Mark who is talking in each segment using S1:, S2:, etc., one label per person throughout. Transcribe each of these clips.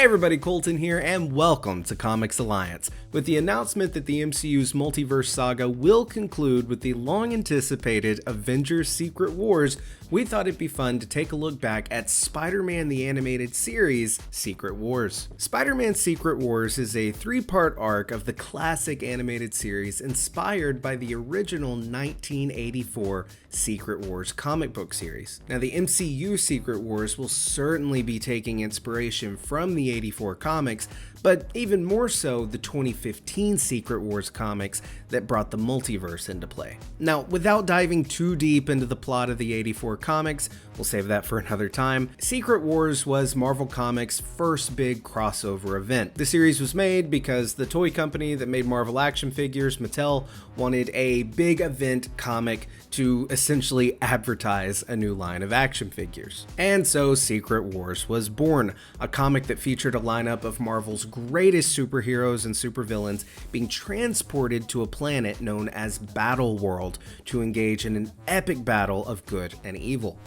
S1: everybody, Colton here, and welcome to Comics Alliance. With the announcement that the MCU's multiverse saga will conclude with the long-anticipated Avengers Secret Wars, we thought it'd be fun to take a look back at Spider-Man the Animated Series, Secret Wars. Spider-Man Secret Wars is a three-part arc of the classic animated series inspired by the original 1984 Secret Wars comic book series. Now, the MCU Secret Wars will certainly be taking inspiration from the 84 comics, but even more so the 2015 Secret Wars comics that brought the multiverse into play. Now, without diving too deep into the plot of the 84 comics, we'll save that for another time, Secret Wars was Marvel Comics' first big crossover event. The series was made because the toy company that made Marvel action figures, Mattel, wanted a big event comic to essentially advertise a new line of action figures. And so Secret Wars was born, a comic that featured a lineup of Marvel's greatest superheroes and supervillains being transported to a planet known as Battle World to engage in an epic battle of good and evil.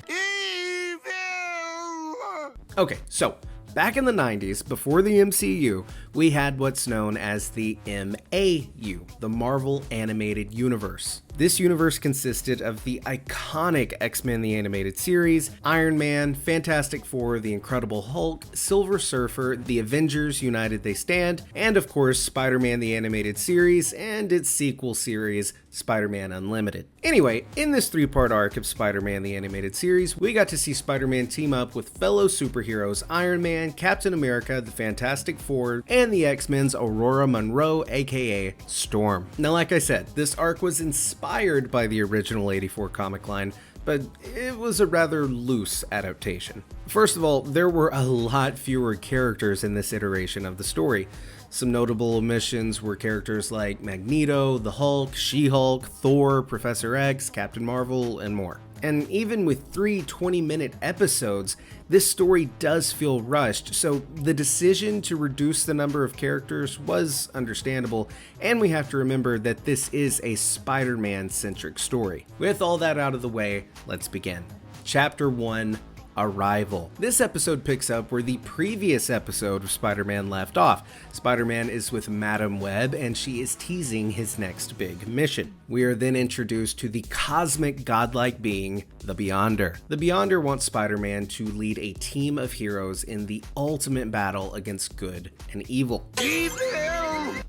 S1: Okay, so back in the 90s, before the MCU, we had what's known as the MAU, the Marvel Animated Universe. This universe consisted of the iconic X-Men the Animated Series, Iron Man, Fantastic Four, the Incredible Hulk, Silver Surfer, the Avengers United They Stand, and of course Spider-Man the Animated Series and its sequel series, Spider-Man Unlimited. Anyway, in this three-part arc of Spider-Man the Animated Series, we got to see Spider-Man team up with fellow superheroes Iron Man, Captain America, the Fantastic Four, and the X-Men's Aurora Monroe, aka Storm. Now, like I said, this arc was inspired by the original 84 comic line, but it was a rather loose adaptation. First of all, there were a lot fewer characters in this iteration of the story. Some notable omissions were characters like Magneto, the Hulk, She-Hulk, Thor, Professor X, Captain Marvel, and more. And even with 3 20-minute episodes, this story does feel rushed, so the decision to reduce the number of characters was understandable, and we have to remember that this is a Spider-Man-centric story. With all that out of the way, let's begin. Chapter 1, Arrival. This episode picks up where the previous episode of Spider-Man left off. Spider-Man is with Madam Web and she is teasing his next big mission. We are then introduced to the cosmic godlike being, the Beyonder. The Beyonder wants Spider-Man to lead a team of heroes in the ultimate battle against good and evil.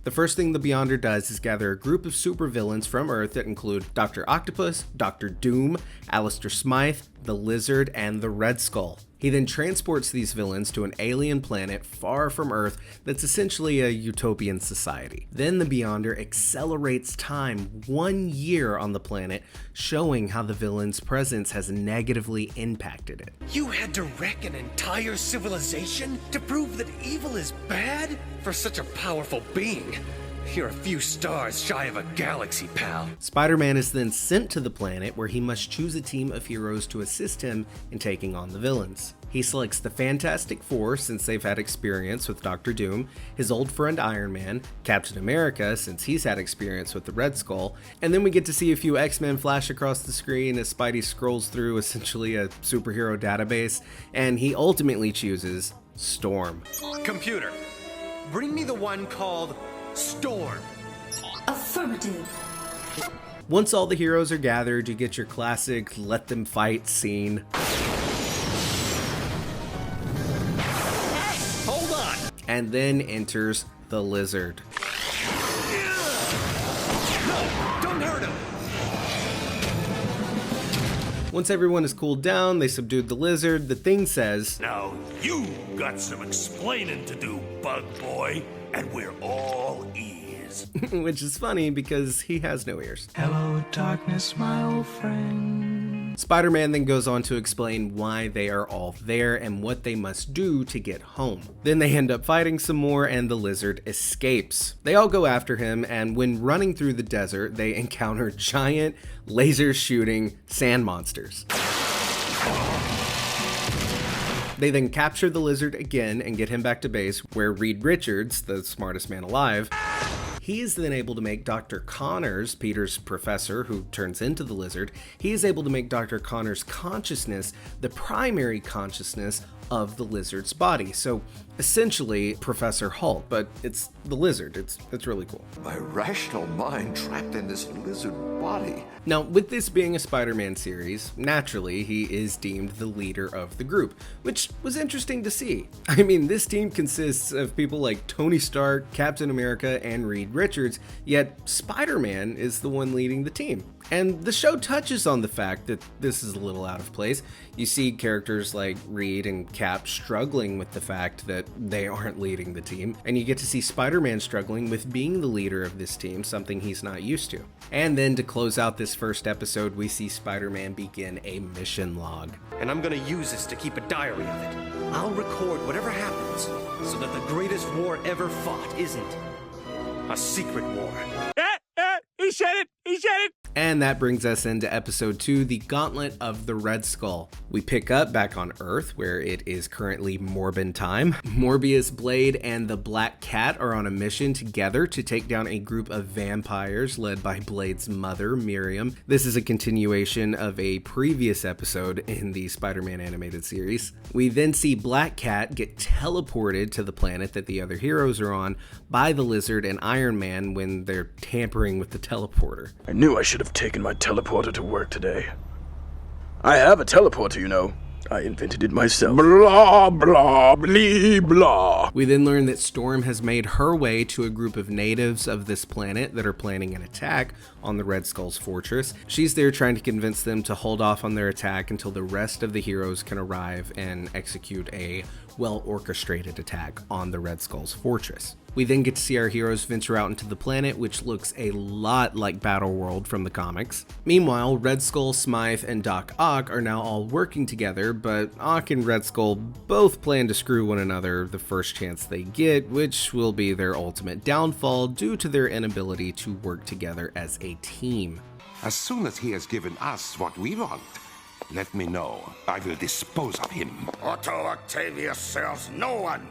S1: The first thing the Beyonder does is gather a group of supervillains from Earth that include Dr. Octopus, Dr. Doom, Alistair Smythe, the Lizard, and the Red Skull. He then transports these villains to an alien planet far from Earth that's essentially a utopian society. Then the Beyonder accelerates time 1 year on the planet, showing how the villain's presence has negatively impacted it.
S2: You had to wreck an entire civilization to prove that evil is bad? For such a powerful being, you're a few stars shy of a galaxy, pal.
S1: Spider-Man is then sent to the planet where he must choose a team of heroes to assist him in taking on the villains. He selects the Fantastic Four since they've had experience with Dr. Doom, his old friend Iron Man, Captain America since he's had experience with the Red Skull, and then we get to see a few X-Men flash across the screen as Spidey scrolls through essentially a superhero database, and he ultimately chooses Storm.
S2: Computer, bring me the one called Storm.
S3: Affirmative.
S1: Once all the heroes are gathered, you get your classic let them fight scene.
S2: Hold on!
S1: And then enters the Lizard.
S2: No, don't hurt him!
S1: Once everyone is cooled down, they subdued the Lizard, the Thing says,
S4: Now you got some explaining to do, bug boy, and we're all ears.
S1: which is funny because he has no ears.
S5: Hello, darkness, my old friend.
S1: Spider-Man then goes on to explain why they are all there and what they must do to get home. Then they end up fighting some more and the Lizard escapes. They all go after him, and when running through the desert, they encounter giant, laser-shooting sand monsters. They then capture the Lizard again and get him back to base, where Reed Richards, the smartest man alive, He is then able to make Dr. Connors, Peter's professor who turns into the Lizard, he is able to make Dr. Connors' consciousness the primary consciousness of the Lizard's body. So essentially Professor Hulk, but it's the Lizard. It's really cool.
S6: My rational mind trapped in this lizard body.
S1: Now, with this being a Spider-Man series, naturally he is deemed the leader of the group, which was interesting to see. I mean, this team consists of people like Tony Stark, Captain America, and Reed Richards, yet Spider-Man is the one leading the team. And the show touches on the fact that this is a little out of place. You see characters like Reed and Cap struggling with the fact that they aren't leading the team, and you get to see Spider-Man struggling with being the leader of this team, something he's not used to. And then to close out this first episode, we see Spider-Man begin a mission log.
S2: And I'm gonna use this to keep a diary of it. I'll record whatever happens so that the greatest war ever fought isn't a secret war.
S4: He said it! He said it!
S1: And that brings us into episode 2, the Gauntlet of the Red Skull. We pick up back on Earth, where it is currently Morbin time. Morbius, Blade, and the Black Cat are on a mission together to take down a group of vampires led by Blade's mother, Miriam. This is a continuation of a previous episode in the Spider-Man animated series. We then see Black Cat get teleported to the planet that the other heroes are on by the Lizard and Iron Man when they're tampering with the teleporter.
S7: I knew I should have taken my teleporter to work today. I have a teleporter, you know. I invented it myself. Blah, blah, blee, blah.
S1: We then learn that Storm has made her way to a group of natives of this planet that are planning an attack on the Red Skull's fortress. She's there trying to convince them to hold off on their attack until the rest of the heroes can arrive and execute a well-orchestrated attack on the Red Skull's fortress. We then get to see our heroes venture out into the planet, which looks a lot like Battleworld from the comics. Meanwhile, Red Skull, Smythe, and Doc Ock are now all working together, but Ock and Red Skull both plan to screw one another the first chance they get, which will be their ultimate downfall due to their inability to work together as a team.
S8: As soon as he has given us what we want, let me know. I will dispose of him.
S4: Otto Octavius serves no one.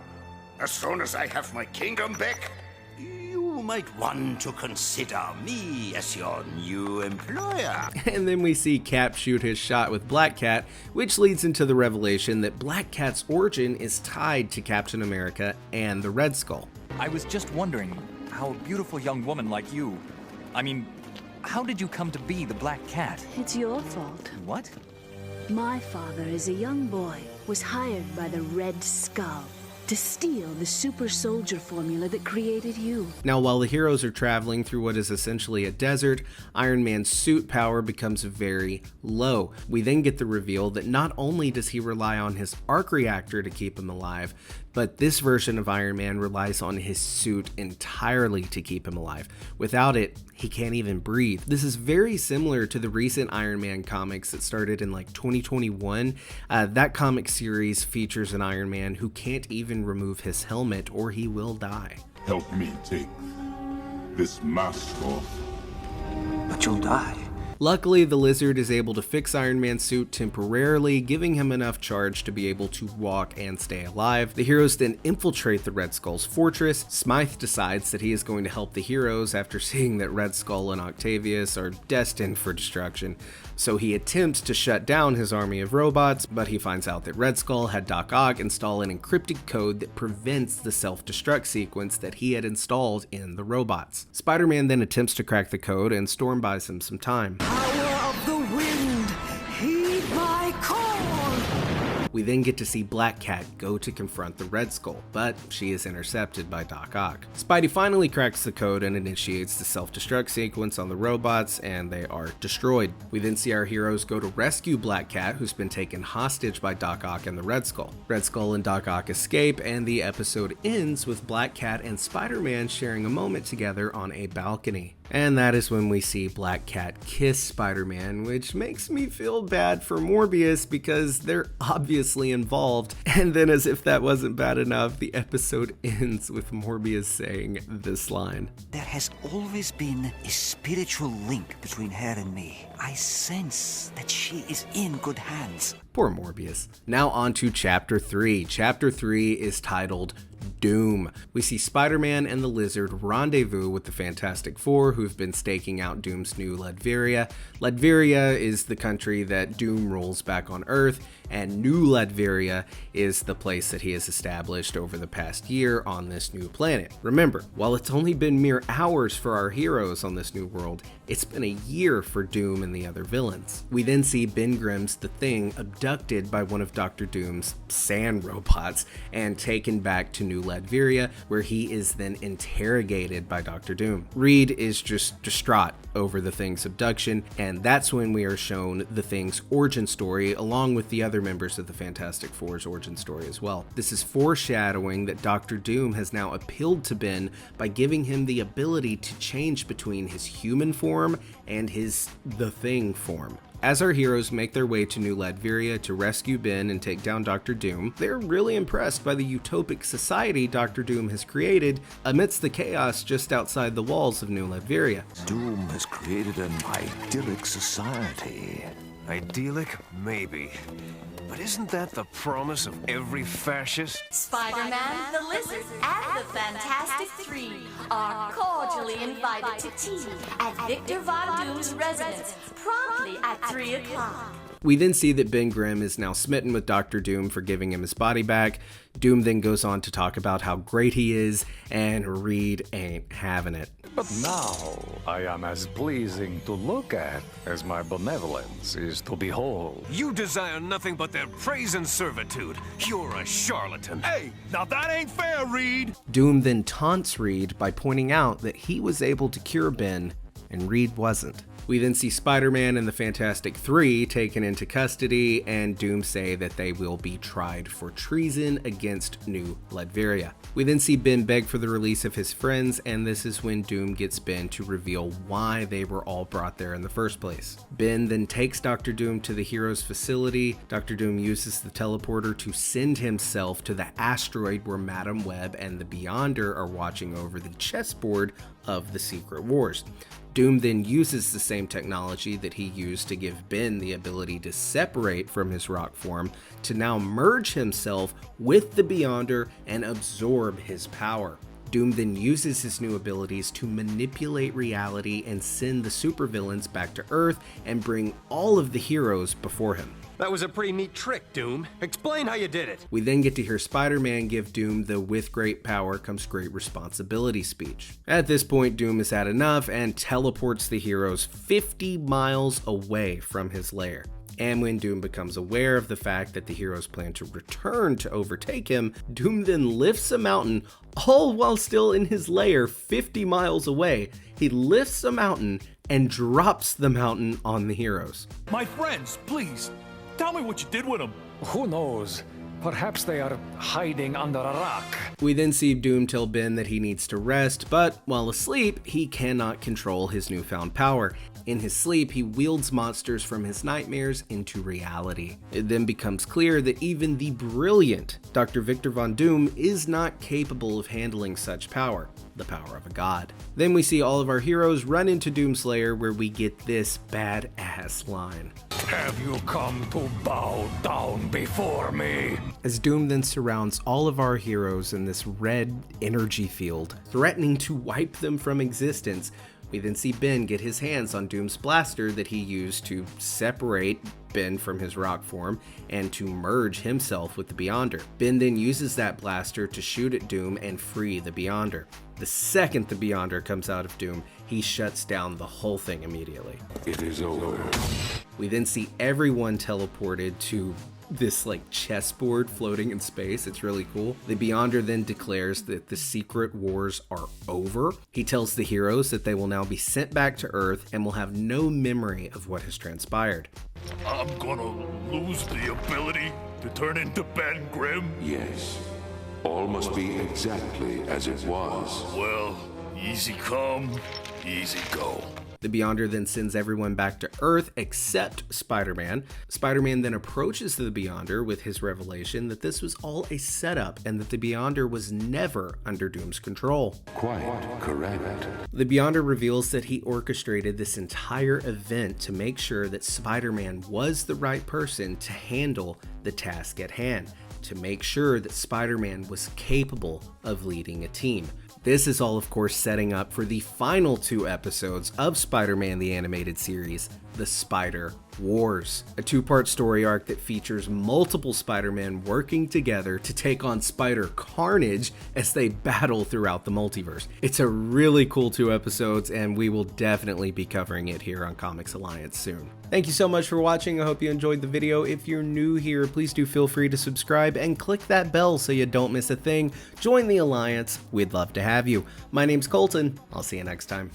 S4: As soon as I have my kingdom back, you might want to consider me as your new employer.
S1: And then we see Cap shoot his shot with Black Cat, which leads into the revelation that Black Cat's origin is tied to Captain America and the Red Skull.
S9: I was just wondering how a beautiful young woman like you, how did you come to be the Black Cat?
S3: It's your fault.
S9: What?
S3: My father, as a young boy, was hired by the Red Skull to steal the super soldier formula that created you.
S1: Now, while the heroes are traveling through what is essentially a desert, Iron Man's suit power becomes very low. We then get the reveal that not only does he rely on his arc reactor to keep him alive, but this version of Iron Man relies on his suit entirely to keep him alive. Without it, he can't even breathe. This is very similar to the recent Iron Man comics that started in like 2021. That comic series features an Iron Man who can't even remove his helmet or he will die.
S10: Help me take this mask off.
S5: But you'll die.
S1: Luckily, the Lizard is able to fix Iron Man's suit temporarily, giving him enough charge to be able to walk and stay alive. The heroes then infiltrate the Red Skull's fortress. Smythe decides that he is going to help the heroes after seeing that Red Skull and Octavius are destined for destruction. So he attempts to shut down his army of robots, but he finds out that Red Skull had Doc Ock install an encrypted code that prevents the self-destruct sequence that he had installed in the robots. Spider-Man then attempts to crack the code, and Storm buys him some time.
S5: Power of the wind, heed my call!
S1: We then get to see Black Cat go to confront the Red Skull, but she is intercepted by Doc Ock. Spidey finally cracks the code and initiates the self-destruct sequence on the robots, and they are destroyed. We then see our heroes go to rescue Black Cat, who's been taken hostage by Doc Ock and the Red Skull. Red Skull and Doc Ock escape, and the episode ends with Black Cat and Spider-Man sharing a moment together on a balcony. And that is when we see Black Cat kiss Spider-Man, which makes me feel bad for Morbius because they're obviously involved. And then, as if that wasn't bad enough, the episode ends with Morbius saying this line.
S5: There has always been a spiritual link between her and me. I sense that she is in good hands.
S1: Poor Morbius. Now on to Chapter 3. Chapter 3 is titled Doom. We see Spider-Man and the Lizard rendezvous with the Fantastic Four, who've been staking out Doom's new Latveria. Latveria is the country that Doom rules back on Earth, and New Latveria is the place that he has established over the past year on this new planet. Remember, while it's only been mere hours for our heroes on this new world, it's been a year for Doom and the other villains. We then see Ben Grimm's The Thing abducted by one of Dr. Doom's sand robots and taken back to New Latveria, where he is then interrogated by Dr. Doom. Reed is just distraught over The Thing's abduction, and that's when we are shown The Thing's origin story along with the other members of the Fantastic Four's origin story as well. This is foreshadowing that Dr. Doom has now appealed to Ben by giving him the ability to change between his human form and his The Thing form. As our heroes make their way to New Latveria to rescue Ben and take down Dr. Doom, they're really impressed by the utopic society Dr. Doom has created amidst the chaos just outside the walls of New Latveria.
S5: Doom has created an idyllic society.
S2: Idyllic? Maybe. But isn't that the promise of every fascist?
S11: Spider-Man, the Lizard, and the Fantastic Three are cordially invited to tea at Victor Von Doom's residence promptly at 3 o'clock.
S1: We then see that Ben Grimm is now smitten with Dr. Doom for giving him his body back. Doom then goes on to talk about how great he is, and Reed ain't having it.
S12: But now I am as pleasing to look at as my benevolence is to behold.
S2: You desire nothing but their praise and servitude. You're a charlatan.
S12: Hey, now that ain't fair, Reed!
S1: Doom then taunts Reed by pointing out that he was able to cure Ben, and Reed wasn't. We then see Spider-Man and the Fantastic Three taken into custody, and Doom say that they will be tried for treason against New Latveria. We then see Ben beg for the release of his friends, and this is when Doom gets Ben to reveal why they were all brought there in the first place. Ben then takes Dr. Doom to the hero's facility. Dr. Doom uses the teleporter to send himself to the asteroid where Madam Web and the Beyonder are watching over the chessboard of the Secret Wars. Doom then uses the same technology that he used to give Ben the ability to separate from his rock form to now merge himself with the Beyonder and absorb his power. Doom then uses his new abilities to manipulate reality and send the supervillains back to Earth and bring all of the heroes before him.
S2: That was a pretty neat trick, Doom. Explain how you did it.
S1: We then get to hear Spider-Man give Doom the "with great power comes great responsibility" speech. At this point, Doom has had enough and teleports the heroes 50 miles away from his lair. And when Doom becomes aware of the fact that the heroes plan to return to overtake him, Doom then lifts a mountain, all while still in his lair 50 miles away. He lifts a mountain and drops the mountain on the heroes.
S12: My friends, please, tell me what you did with them. Who knows? Perhaps they are hiding under a rock.
S1: We then see Doom tell Ben that he needs to rest, but while asleep, he cannot control his newfound power. In his sleep, he wields monsters from his nightmares into reality. It then becomes clear that even the brilliant Dr. Victor Von Doom is not capable of handling such power, the power of a god. Then we see all of our heroes run into Doom's lair, where we get this badass line.
S12: Have you come to bow down before me?
S1: As Doom then surrounds all of our heroes in this red energy field, threatening to wipe them from existence, we then see Ben get his hands on Doom's blaster that he used to separate Ben from his rock form and to merge himself with the Beyonder. Ben then uses that blaster to shoot at Doom and free the Beyonder. The second the Beyonder comes out of Doom, he shuts down the whole thing immediately.
S10: It is over.
S1: We then see everyone teleported to this chessboard floating in space. It's really cool. The Beyonder then declares that the Secret Wars are over. He tells the heroes that they will now be sent back to Earth and will have no memory of what has transpired.
S12: I'm gonna lose the ability to turn into Ben Grimm?
S10: Yes. All must be exactly as it was.
S12: Well, easy come, easy go.
S1: The Beyonder then sends everyone back to Earth except Spider-Man. Spider-Man then approaches the Beyonder with his revelation that this was all a setup and that the Beyonder was never under Doom's control.
S10: Quite correct.
S1: The Beyonder reveals that he orchestrated this entire event to make sure that Spider-Man was the right person to handle the task at hand. to make sure that Spider-Man was capable of leading a team. This is all, of course, setting up for the final 2 episodes of Spider-Man the Animated Series, The Spider Wars, a 2-part story arc that features multiple Spider-Man working together to take on Spider Carnage as they battle throughout the multiverse. It's a really cool 2 episodes, and we will definitely be covering it here on Comics Alliance soon. Thank you so much for watching. I hope you enjoyed the video. If you're new here, please do feel free to subscribe and click that bell so you don't miss a thing. Join the Alliance. We'd love to have you. My name's Colton. I'll see you next time.